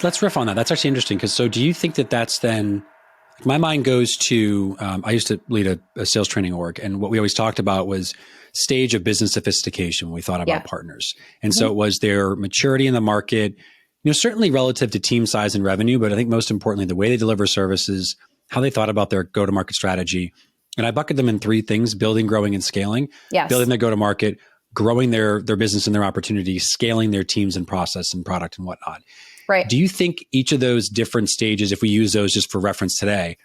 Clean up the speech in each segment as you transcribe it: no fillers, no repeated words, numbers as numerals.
let's riff on that. That's actually interesting. Because so do you think that that's then, my mind goes to, I used to lead a sales training org, and what we always talked about was stage of business sophistication when we thought about partners. And so it was their maturity in the market, certainly relative to team size and revenue, but I think most importantly, the way they deliver services, how they thought about their go-to-market strategy. And I bucket them in three things: building, growing, and scaling. Yes. Building their go-to-market, growing their business and their opportunity, scaling their teams and process and product and whatnot. Right. Do you think each of those different stages, if we use those just for reference today,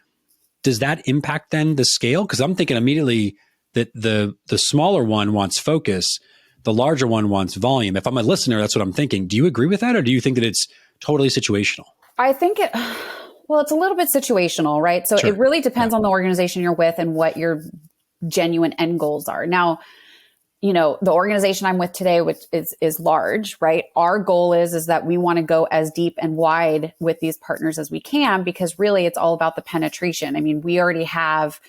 does that impact then the scale? Because I'm thinking immediately that the smaller one wants focus, the larger one wants volume. If I'm a listener, that's what I'm thinking. Do you agree with that, or do you think that it's totally situational? I think it's a little bit situational, right? So it really depends on the organization you're with and what your genuine end goals are. Now, the organization I'm with today, which is large, right? Our goal is that we want to go as deep and wide with these partners as we can, because really it's all about the penetration. I mean, we already have,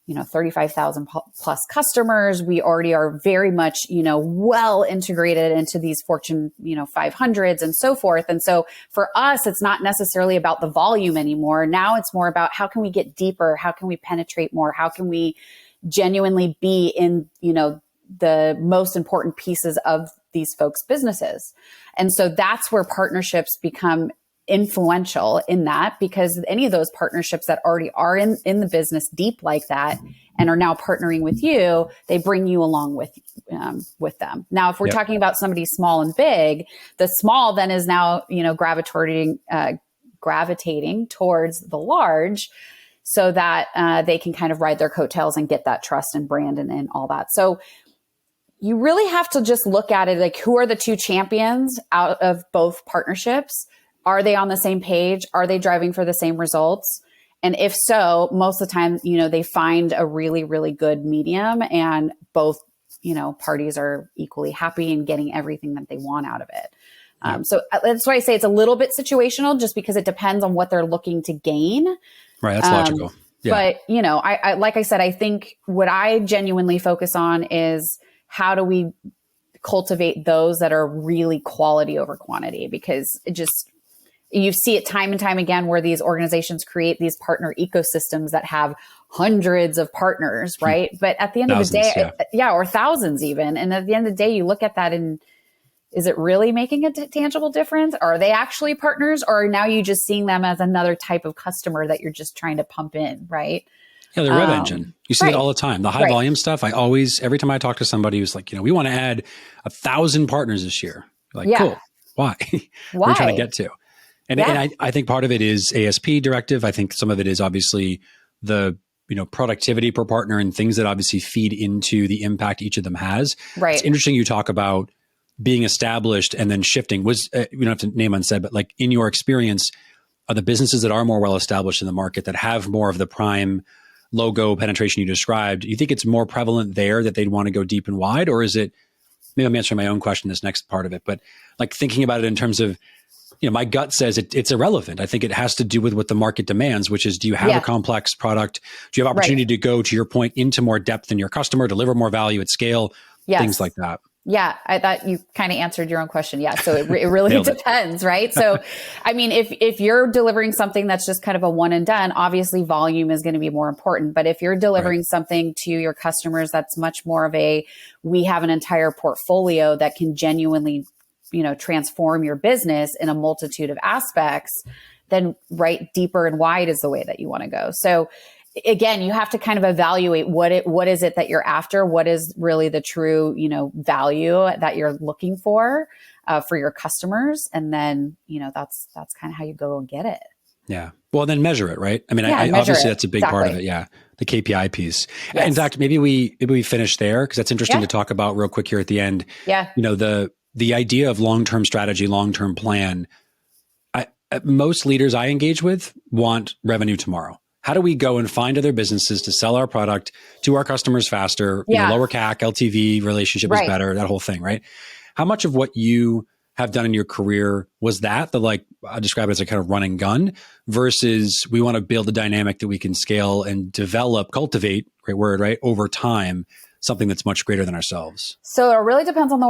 35,000 plus customers. We already are very much, well integrated into these Fortune, 500s and so forth. And so for us, it's not necessarily about the volume anymore. Now it's more about how can we get deeper? How can we penetrate more? How can we genuinely be in, the most important pieces of these folks' businesses? And so that's where partnerships become influential in that, because any of those partnerships that already are in the business deep like that and are now partnering with you, they bring you along with them. Now, if we're talking about somebody small and big, the small then is now, gravitating towards the large, so that they can kind of ride their coattails and get that trust and brand and all that. So you really have to just look at it like, who are the two champions out of both partnerships? Are they on the same page? Are they driving for the same results? And if so, most of the time, they find a really, really good medium, and both, parties are equally happy and getting everything that they want out of it. So that's why I say it's a little bit situational, just because it depends on what they're looking to gain. Right. That's logical. Yeah. But, I like I said, I think what I genuinely focus on is, how do we cultivate those that are really quality over quantity? Because you see it time and time again where these organizations create these partner ecosystems that have hundreds of partners, right? But at the end of the day, or thousands even. And at the end of the day, you look at that and, is it really making a tangible difference? Are they actually partners? Or are now you just seeing them as another type of customer that you're just trying to pump in, right? Yeah, the rev engine. You see it all the time. The high volume stuff. Every time I talk to somebody who's like, we want to add 1,000 partners this year. Like, cool. Why? What are you trying to get to? And I think part of it is ASP directive. I think some of it is obviously the, productivity per partner and things that obviously feed into the impact each of them has. Right. It's interesting you talk about being established and then shifting. We don't have to name unsaid, but like in your experience, are the businesses that are more well established in the market, that have more of the prime logo penetration you described, you think it's more prevalent there that they'd want to go deep and wide? Or is it, maybe I'm answering my own question, this next part of it, but like thinking about it in terms of, my gut says it's irrelevant. I think it has to do with what the market demands, which is, do you have a complex product? Do you have opportunity to go, to your point, into more depth in your customer, deliver more value at scale, things like that? Yeah, I thought you kind of answered your own question. Yeah, so it really depends, right? So, I mean, if you're delivering something that's just kind of a one and done, obviously volume is going to be more important. But if you're delivering something to your customers that's much more of we have an entire portfolio that can genuinely, transform your business in a multitude of aspects, then deeper and wide is the way that you want to go. So again, you have to kind of evaluate what is it that you're after? What is really the true, value that you're looking for your customers? And then, that's kind of how you go and get it. Yeah. Well, then measure it, right? I mean, obviously that's a big part of it. Yeah. The KPI piece. Yes. In fact, maybe we finish there, because that's interesting to talk about real quick here at the end. Yeah. The idea of long-term strategy, long-term plan. Most leaders I engage with want revenue tomorrow. How do we go and find other businesses to sell our product to our customers faster? Lower CAC, LTV, relationship is better, that whole thing, right? How much of what you have done in your career was that, I describe it as a kind of run and gun, versus we want to build a dynamic that we can scale and develop, cultivate, great word, right, over time, something that's much greater than ourselves? So it really depends on the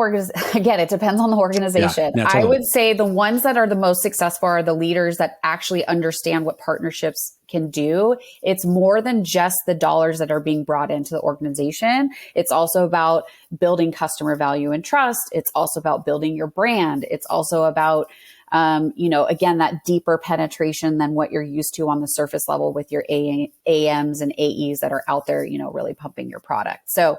again, it depends on the organization. Yeah, totally. I would say the ones that are the most successful are the leaders that actually understand what partnerships can do. It's more than just the dollars that are being brought into the organization. It's also about building customer value and trust. It's also about building your brand. It's also about again, that deeper penetration than what you're used to on the surface level with your AMs and AEs that are out there, really pumping your product. So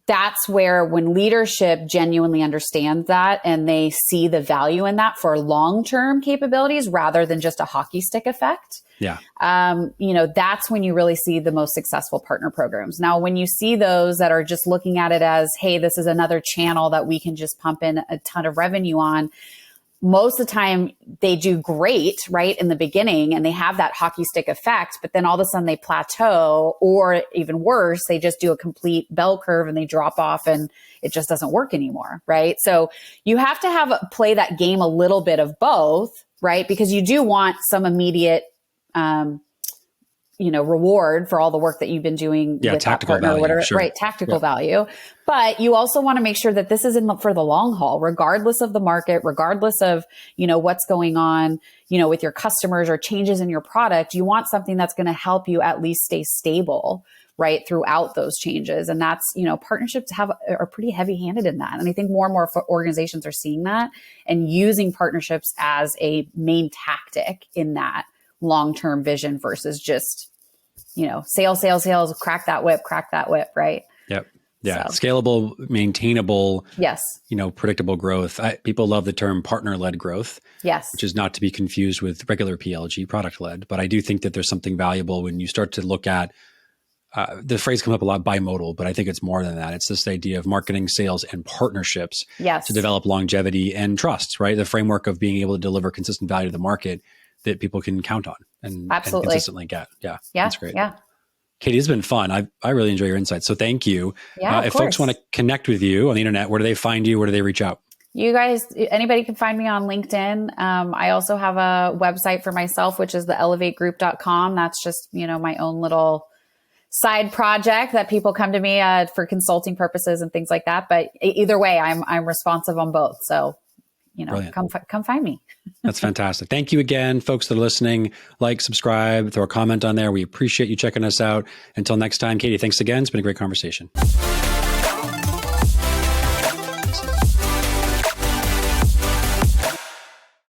that's where when leadership genuinely understands that and they see the value in that for long-term capabilities rather than just a hockey stick effect. Yeah. That's when you really see the most successful partner programs. Now, when you see those that are just looking at it as, hey, this is another channel that we can just pump in a ton of revenue on, most of the time they do great right in the beginning and they have that hockey stick effect, but then all of a sudden they plateau, or even worse, they just do a complete bell curve and they drop off and it just doesn't work anymore. Right. So you have to play that game a little bit of both, right? Because you do want some immediate, reward for all the work that you've been doing with tactical that partner, value, whatever, sure. Right? Tactical value. But you also want to make sure that this is for the long haul, regardless of the market, regardless of, what's going on, with your customers or changes in your product. You want something that's going to help you at least stay stable, right, throughout those changes. And that's, partnerships are pretty heavy handed in that. And I think more and more organizations are seeing that and using partnerships as a main tactic in that long-term vision versus just, sales, crack that whip, right? Yep. Yeah. So. Scalable, maintainable, yes. Predictable growth. People love the term partner-led growth. Yes. Which is not to be confused with regular PLG, product-led. But I do think that there's something valuable when you start to look at, the phrase comes up a lot, bimodal, but I think it's more than that. It's this idea of marketing, sales, and partnerships to develop longevity and trust, right? The framework of being able to deliver consistent value to the market that people can count on and consistently get. Yeah. That's great. Yeah. Katie, it's been fun. I really enjoy your insights. So thank you. Yeah, if folks want to connect with you on the internet, where do they find you? Where do they reach out? You guys, anybody can find me on LinkedIn. I also have a website for myself, which is the elevategroup.com. That's just, my own little side project that people come to me for consulting purposes and things like that. But either way, I'm responsive on both. So, come find me. That's fantastic. Thank you again, folks that are listening. Like, subscribe, throw a comment on there. We appreciate you checking us out. Until next time, Katie, thanks again. It's been a great conversation.